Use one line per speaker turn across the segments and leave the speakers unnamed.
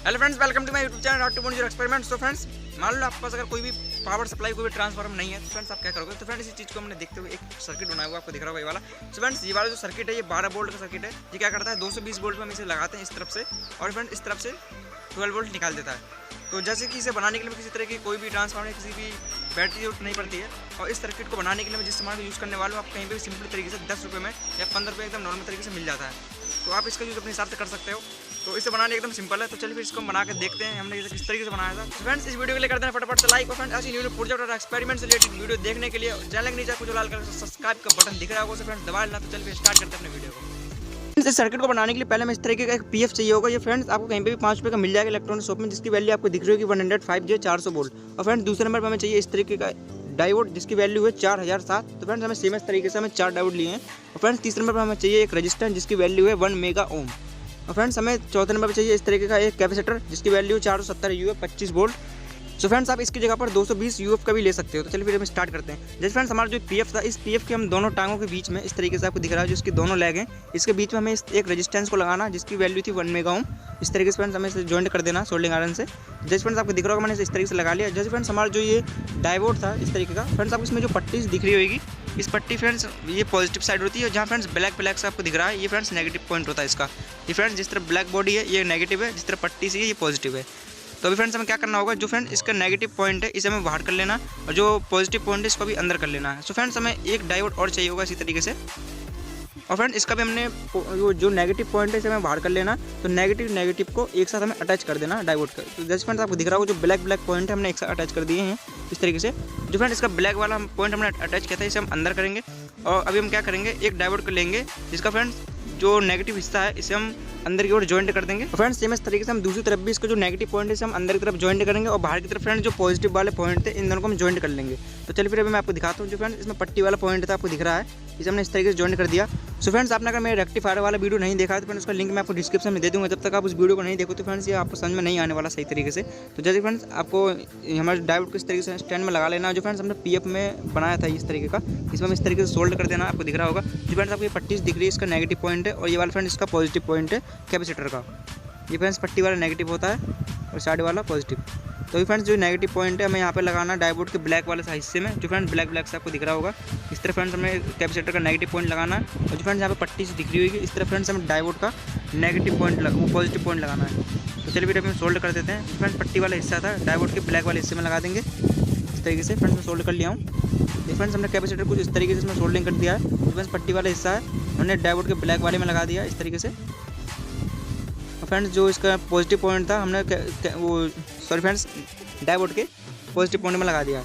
Hello friends, welcome to my YouTube channel THANKYOU experiment. तो friends, मान लो आपके पास अगर कोई भी पावर सप्लाई, कोई भी ट्रांसफार्मर नहीं है तो फ्रेंड्स आप क्या करोगे। तो फ्रेंड्स इस चीज़ को हमने देखते हुए एक सर्किट बनाया हुआ आपको दिख रहा होगा ये वाला। तो फ्रेंड्स ये वाला जो सर्किट है ये 12 वोल्ट का सर्किट है। ये क्या करता है 220 वोल्ट में हम इसे लगाते हैं इस तरफ से, और फ्रेंड्स इस तरफ से 12 वोल्ट निकाल देता है। तो जैसे कि इसे बनाने के लिए किसी तरह की कोई भी ट्रांसफार्मर, किसी भी बैटरी जरूरत नहीं पड़ती है। और इस सर्किट को बनाने के लिए मैं जिस सामान को यूज़ करने वाला हूँ, आप कहीं पे भी सिंपल तरीके से 10 रुपये में या 15 रुपये एकदम नॉर्मल तरीके से मिल जाता है। तो आप इसका यूज़ अपने हिसाब से कर सकते हो। तो इसे बनाने एकदम सिंपल है। तो चलिए फिर इसको हम बना के देखते हैं हमने इसे किस तरीके से बनाया था। तो फ्रेंड्स इस वीडियो के लिए कर देना फटाफट से लाइक, और फ्रेंड्स ऐसी न्यू प्रोजेक्ट और एक्सपेरिमेंट से रिलेटेड वीडियो देखने के लिए चैनल के नीचे कुछ लाल कलर से सब्सक्राइब का बटन दिख रहा होगा, उसे फ्रेंड्स दबा लेना। तो चलिए स्टार्ट करते हैं अपने वीडियो को। इस सर्किट को बनाने के लिए पहले हमें इस तरीके का एक पीएफ चाहिए होगा। ये फ्रेंड्स आपको कहीं पे भी 5 रुपये का मिल जाएगा इलेक्ट्रॉनिक शॉप में, जिसकी वैल्यू आपको दिख रही होगी 105J 400 वोल्ट। और फ्रेंड्स दूसरे नंबर पर हमें चाहिए इस तरीके का डायोड जिसकी वैल्यू है 4007। तो फ्रेंड्स हमें सेम इस तरीके से हमें 4 डायोड लिए हैं। और फ्रेंड्स तीसरे नंबर पर हमें चाहिए एक रजिस्टेंस जिसकी वैल्यू है 1 मेगा ओम। और फ्रेंड्स हमें चौथे नंबर पर चाहिए इस तरीके का एक कैपेसिटर जिसकी value 470 UF 25 volt. So friends आप इसकी जगह पर 220 UF का भी ले सकते हो। तो चलिए फिर हम स्टार्ट करते हैं। जैसे फ्रेंड्स हमारा जो पीएफ था, इस पीएफ के हम दोनों टांगों के बीच में इस तरीके से आपको दिख रहा है जो इसकी दोनों लेग हैं, इसके बीच में हमें एक रेजिस्टेंस को लगाना जिसकी वैल्यू थी 1 मेगा ओम। इस तरीके से फ्रेंड्स हमें इसे जॉइंट कर देना सोल्डिंग आयरन से। जैसे फ्रेंड्स आपको दिख रहा होगा मैंने इस तरीके से लगा लिया। जैसे फ्रेंड्स हमारा जो ये डायोड था इस तरीके का, फ्रेंड्स आपको इसमें जो पट्टी दिख रही होगी, इस पट्टी फ्रेंड्स ये पॉजिटिव साइड होती है, जहाँ फ्रेंड्स ब्लैक से आपको दिख रहा है ये फ्रेंड्स नेगेटिव पॉइंट होता है इसका। ये फ्रेंड्स जिस तरह ब्लैक बॉडी है ये नेगेटिव है, जिस तरह पट्टी सी है ये पॉजिटिव है। तो अभी फ्रेंड्स हमें क्या करना होगा, जो फ्रेंड्स इसका नेगेटिव पॉइंट है इसे हमें बाहर कर लेना, और जो पॉजिटिव पॉइंट है इसको भी अंदर कर लेना है। सो फ्रेंड्स हमें एक डायोड और चाहिए होगा इसी तरीके से। और फ्रेंड्स इसका भी हमने जो नेगेटिव पॉइंट है इसे हमें बाहर कर लेना। तो नेगेटिव को एक साथ हमें अटैच कर देना डायोड का। तो जैसे फ्रेंड्स आपको दिख रहा होगा जो ब्लैक पॉइंट है हमने एक साथ अटैच कर दिए हैं इस तरीके से। जो फ्रेंड्स इसका ब्लैक वाला पॉइंट हमने अटैच किया था इसे हम अंदर करेंगे। और अभी हम क्या करेंगे, एक डायोड को लेंगे जिसका फ्रेंड्स जो नेगेटिव हिस्सा है इसे हम अंदर की ओर जॉइंट कर देंगे। फ्रेंड्स सेम इस तरीके से हम दूसरी तरफ भी इसका जो नेगेटिव पॉइंट है इसे हम अंदर की तरफ जॉइंट करेंगे, और बाहर की तरफ फ्रेंड्स जो पॉजिटिव वाले पॉइंट थे इन दोनों को हम जॉइंट कर लेंगे। तो चलिए फिर अभी मैं आपको दिखाता हूँ। जो फ्रेंड्स इसमें पट्टी वाला पॉइंट था आपको दिख रहा है, इसे हमने इस तरीके से जॉइंट कर दिया। सो फ्रेंड्स आपने अगर मेरे रेक्टिफायर वाला वीडियो नहीं देखा है तो फ्रेंड्स उसका लिंक मैं आपको डिस्क्रिप्शन में दे दूँगा। जब तक आप उस वीडियो को नहीं देखो तो फ्रेंड्स ये आपको समझ में नहीं आने वाला सही तरीके से। तो जैसे फ्रेंड्स आपको हमारे डायोड को इस तरीके से स्टैंड में लगा लेना। जो फ्रेंड्स हमने पीएफ में बनाया था इस तरीके का, इसमें हम इस तरीके से सोल्ड कर देना, आपको दिख रहा होगा। जो फ्रेंड्स आपको ये पट्टी दिख रही है इसका नेगेटिव पॉइंट है, और ये वाला फ्रेंड्स इसका पॉजिटिव पॉइंट है कैपेसिटर का। ये फ्रेंड्स पट्टी वाला नेगेटिव होता है और साइड वाला पॉजिटिव। तो ये फ्रेंड्स जो नेगेटिव पॉइंट है हमें यहाँ पे लगाना डायोड के ब्लैक वाले हिस्से में, जो फ्रेंड्स ब्लैक से आपको दिख रहा होगा। इस तरह फ्रेंड्स हमें कैपेसिटर का नेगेटिव पॉइंट लगाना है, और जो फ्रेंड्स यहाँ पे पट्टी से दिख रही होगी इस तरह फ्रेंड्स हमें डायोड का नेगेटिव पॉइंट पॉजिटिव पॉइंट लगाना है। तो चलिए फिर हम सोल्ड कर देते हैं। फ्रेंड्स पट्टी वाला हिस्सा था डायोड के ब्लैक वाले हिस्से में लगा देंगे इस तरीके से। फ्रेंड्स मैं सोल्ड कर लिया हूँ। ये फ्रेंड्स हमने कैपेसिटर कुछ इस तरीके से इसमें सोल्डिंग कर दिया है। जो फ्रेंड्स पट्टी वाला हिस्सा है हमने डायोड के ब्लैक वाले में लगा दिया इस तरीके से। फ्रेंड्स जो इसका पॉजिटिव पॉइंट था हमने फ्रेंड्स डायोड के पॉजिटिव पॉइंट में लगा दिया।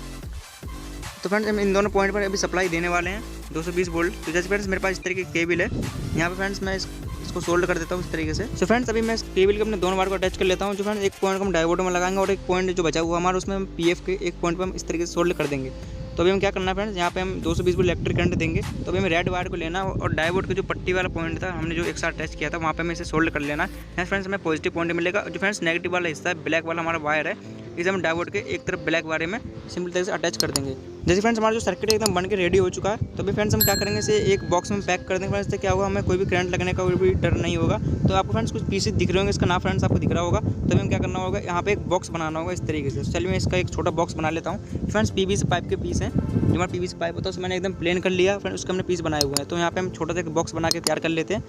तो फ्रेंड्स हम इन दोनों पॉइंट पर अभी सप्लाई देने वाले हैं 220 वोल्ट। तो जैसे फ्रेंड्स मेरे पास इस तरीके की केबल है, यहाँ पे फ्रेंड्स मैं इसको सोल्ड कर देता हूँ इस तरीके से। सो फ्रेंड्स अभी मैं इस केबल के अपने दोनों वायर को अटैच कर लेता हूँ। जो फ्रेंड्स एक पॉइंट को हम डायोड में लगाएंगे, और एक पॉइंट जो बचा हुआ हमारा उसमें हम पीएफ के एक पॉइंट पर हम इस तरीके से सोल्ड कर देंगे। तो अभी हम क्या करना है फ्रेंड्स, यहाँ पे हम 220 वोल्ट इलेक्ट्रिक करंट देंगे। तो अभी हमें रेड वायर को लेना, और डायोड के जो पट्टी वाला पॉइंट था हमने जो एक साथ अटैच किया था वहाँ पे हमें इसे सोल्ड कर लेना है। फ्रेंड्स हमें पॉजिटिव पॉइंट मिलेगा। जो फ्रेंड्स नेगेटिव वाला हिस्सा है ब्लैक वाला हमारा वायर है, इसे हम डायोड के एक तरफ ब्लैक वायर में सिंपल तरीके से अटैच कर देंगे। जैसे फ्रेंड्स हमारा जो सर्किट एकदम बन के रेडी हो चुका है, तो अभी फ्रेंड्स हम क्या करेंगे, इसे एक बॉक्स में पैक कर देंगे। फ्रेंड्स इससे क्या होगा, हमें कोई भी करंट लगने का कोई भी डर नहीं होगा। तो आपको फ्रेंड्स कुछ पीसेस दिख रहे होंगे, इसका नाम फ्रेंड्स आपको दिख रहा होगा। तो अभी हम क्या करना होगा, यहाँ पे एक बॉक्स बनाना होगा इस तरीके से। चलिए मैं इसका एक छोटा बॉक्स बना लेता हूँ। फ्रेंड्स पीवीसी पाइप के पीस हैं, जो हमारा पीवीसी पाइप होता है उसको मैंने एकदम प्लेन कर लिया। फ्रेंड्स उसके हमने पीस बनाए हुए हैं। तो यहाँ पे हम छोटा सा एक बॉक्स बना के तैयार कर लेते हैं।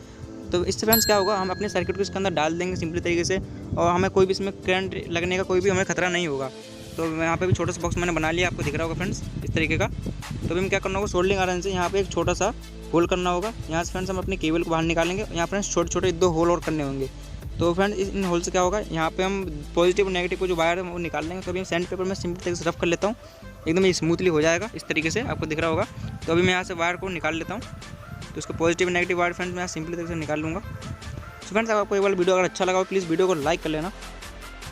तो इससे फ्रेंड्स क्या होगा, हम अपने सर्किट को इसके अंदर डाल देंगे सिंपली तरीके से, और हमें कोई भी इसमें करंट लगने का कोई भी हमें खतरा नहीं होगा। तो यहाँ पे भी छोटा सा बॉक्स मैंने बना लिया, आपको दिख रहा होगा फ्रेंड्स इस तरीके का। तो अभी हम क्या करना होगा, सोल्डिंग आयरन से यहाँ पे एक छोटा सा होल करना होगा। यहाँ से फ्रेंड्स हम अपनी केबल को बाहर निकालेंगे। यहाँ फ्रेंड्स छोटे छोटे 2 होल और करने होंगे। तो फ्रेंड्स इन होल से क्या होगा, यहाँ पे हम पॉजिटिव और नेगेटिव को जो वायर है वो निकाल लेंगे। तो अभी हम सैंड पेपर में सिंपल तरीके से रफ कर लेता हूँ, एकदम ये स्मूथली हो जाएगा इस तरीके से, आपको दिख रहा होगा। तो अभी मैं यहाँ से वायर को निकाल लेता हूँ। तो उसको पॉजिटिव नेगेटिव वायर फ्रेंड्स मैं सिंपली तरीके से निकाल लूँगा। तो फ्रेंड्स आपको ये वाला वीडियो अगर अच्छा लगा हो प्लीज़ वीडियो को लाइक कर लेना,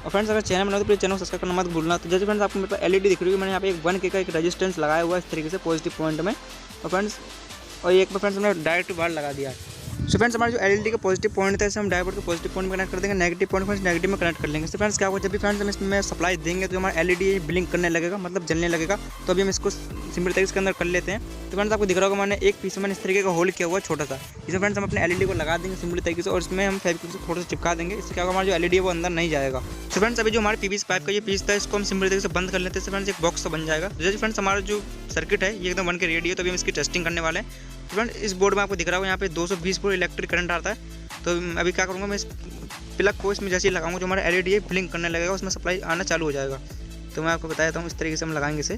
और फ्रेंड्स अगर चैनल बनाओ तो प्लीज़ चैनल को सब्सक्राइब करना मत भूलना। तो जैसे फ्रेंड्स आपको मेरे पास एलईडी दिख रही है, मैंने यहाँ पे एक 1K का एक रेजिस्टेंस लगाया हुआ है इस तरीके से पॉजिटिव पॉइंट में। और फ्रेंड्स और एक पे फ्रेंड्स हमने डायरेक्ट वायर लगा दिया है। सो फ्रेंड्स हमारे जो एलईडी का पॉजिटिव पॉइंट है इसे हम डायोड के पॉजिटिव पॉइंट में कनेक्ट कर देंगे, नेगेटिव पॉइंट फ्रेंड्स नेगेटिव में कनेक्ट कर लेंगे। सो फ्रेंड्स क्या होगा, जब भी फ्रेंड्स हम इसमें सप्लाई देंगे तो हमारा एलईडी ब्लिंक करने लगेगा, मतलब जलने लगेगा। तो अभी हम इसको सिंपल तरीके से अंदर कर लेते हैं। तो फ्रेंड्स आपको दिख रहा होगा मैंने एक पीस में इस तरीके का होल किया हुआ छोटा सा, इसमें फ्रेंड्स हम अपने एलईडी को लगा देंगे सिंपल तरीके से और इसमें हम फेविक्विक से थोड़ा सा चिपका देंगे। इससे क्या होगा, हमारा जो एलईडी है वो अंदर नहीं जाएगा। तो फ्रेंड्स अभी जो हमारे पीवीसी पाइप का ये पीस था इसको हम सिंपल तरीके से बंद कर लेते हैं। फ्रेंड्स एक बॉक्स तो बन जाएगा। जैसे फ्रेंड्स हमारा जो सर्किट है ये एकदम बन के रेडी है, तो अभी हम इसकी टेस्टिंग करने वाले हैं। तो फ्रेंड्स इस बोर्ड में आपको दिख रहा होगा यहाँ पे 220 वोल्ट इलेक्ट्रिक करंट आता है। तो अभी क्या करूँगा, मैं इस प्लग को इसमें जैसे ही लगाऊंगा जो हमारा एलईडी है ब्लिंक करने लगेगा, उसमें सप्लाई आना चालू हो जाएगा। तो मैं आपको बताता हूँ इस तरीके से हम लगाएंगे इसे।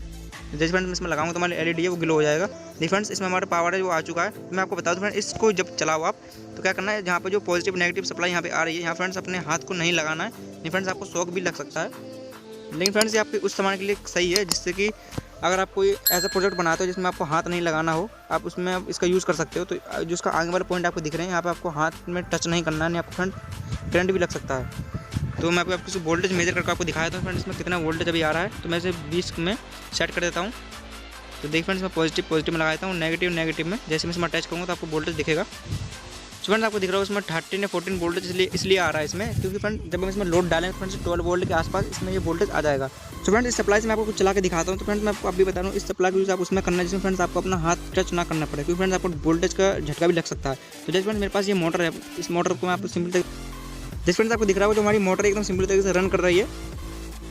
जैसे फ्रेंड्स इसमें लगाऊंगा तो हमारी एलईडी है वो ग्लो हो जाएगा। नहीं फ्रेंड्स इसमें हमारा पावर है वो आ चुका है। मैं आपको बता दूँ फ्रेंड्स, इसको जब चलाओ आप तो क्या करना है, जहाँ पे जो पॉजिटिव नेगेटिव सप्लाई यहाँ पे आ रही है, यहाँ फ्रेंड्स अपने हाथ को नहीं लगाना है। नहीं फ्रेंड्स आपको शॉक भी लग सकता है, लेकिन फ्रेंड्स ये आपके उस सामान के लिए सही है जिससे कि अगर आप कोई ऐसा प्रोडक्ट बनाते हो जिसमें आपको हाथ नहीं लगाना हो, आप उसमें इसका यूज़ कर सकते हो। तो जो इसका आगे वाला पॉइंट आपको दिख रहे हैं यहाँ पे आपको हाथ में टच नहीं करना है, नहीं आपको फ्रेंड करंट भी लग सकता है। तो मैं आपको वोल्टेज मेजर करके आपको दिखाया था फ्रेंड्स इसमें कितना वोल्टेज अभी आ रहा है। तो मैं इसे 20 में सेट कर देता हूँ। तो देख फ्रेंड्स मैं पॉजिटिव में लगाता हूँ, नेगेटिव में। जैसे मैं इसमें अटैच करूँगा तो आपको वोल्टेज दिखेगा। फ्रेंड्स आपको दिख रहा है उसमें 13 या 14 वोल्टेज इसलिए आ रहा है इसमें, क्योंकि फ्रेंड जब हम इसमें लोड डालेंगे फ्रेंड्स 12 वोल्ट के आसपास इसमें ये वोल्टेज आ जाएगा। तो फ्रेंड्स इस सप्लाई से मैं आपको कुछ चला के दिखाता हूँ। तो फ्रेंड्स मैं आपको अभी बता रहा हूँ इस सप्लाई को यूज़ आप उसमें करना है जिसमें फ्रेंड्स आपको अपना हाथ टच ना करना पड़े, क्योंकि फ्रेंड्स आपको वोल्टेज का झटका भी लग सकता है। तो जैसे फ्रेंड्स मेरे पास ये मोटर है, इस मोटर को मैं आपको सिंपल जैसे फ्रेंड्स आपको दिख रहा है जो हमारी मोटर एकदम सिंपल तरीके से रन कर रही है।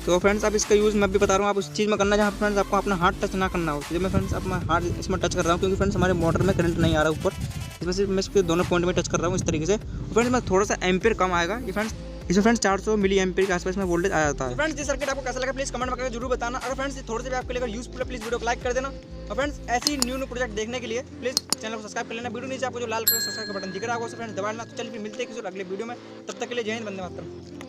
तो फ्रेंड्स आप इसका यूज़ मैं भी बता रहा हूँ, आप उस चीज़ में करना जहाँ फ्रेंड्स आपको अपना हाथ टच ना करना हो। जब मैं फ्रेंड्स अपना हाथ इसमें टच कर रहा हूँ, क्योंकि फ्रेंड्स हमारे मोटर में करंट नहीं आ रहा ऊपर, इसमें सिर्फ मैं इसके दोनों पॉइंट में टच कर रहा हूँ इस तरीके से। फ्रेंड्स मैं थोड़ा सा एम्पियर कम आएगा ये फ्रेंड्स, इसमें फ्रेंड्स 400 मिली एम्पियर के आसपास में वोल्टेज आ जाता है। फ्रेंड्स ये सर्किट आपको कैसा लगा प्लीज़ कमेंट में करके जरूर बताना। और फ्रेंड्स ये थोड़े से भी आपके लिए यूजफुल है प्लीज़ वीडियो को लाइक कर देना। और फ्रेंड्स ऐसी न्यू प्रोजेक्ट देखने के लिए प्लीज़ चैनल को सब्सक्राइब कर लेना। वीडियो नीचे आपको जो लाल कलर सब्सक्राइब का बटन दिख रहा होगा फ्रेंड्स दबा लेना। तो चलिए फिर मिलते हैं किसी अगले वीडियो में, तब तक के लिए जय हिंद, वंदे मातरम।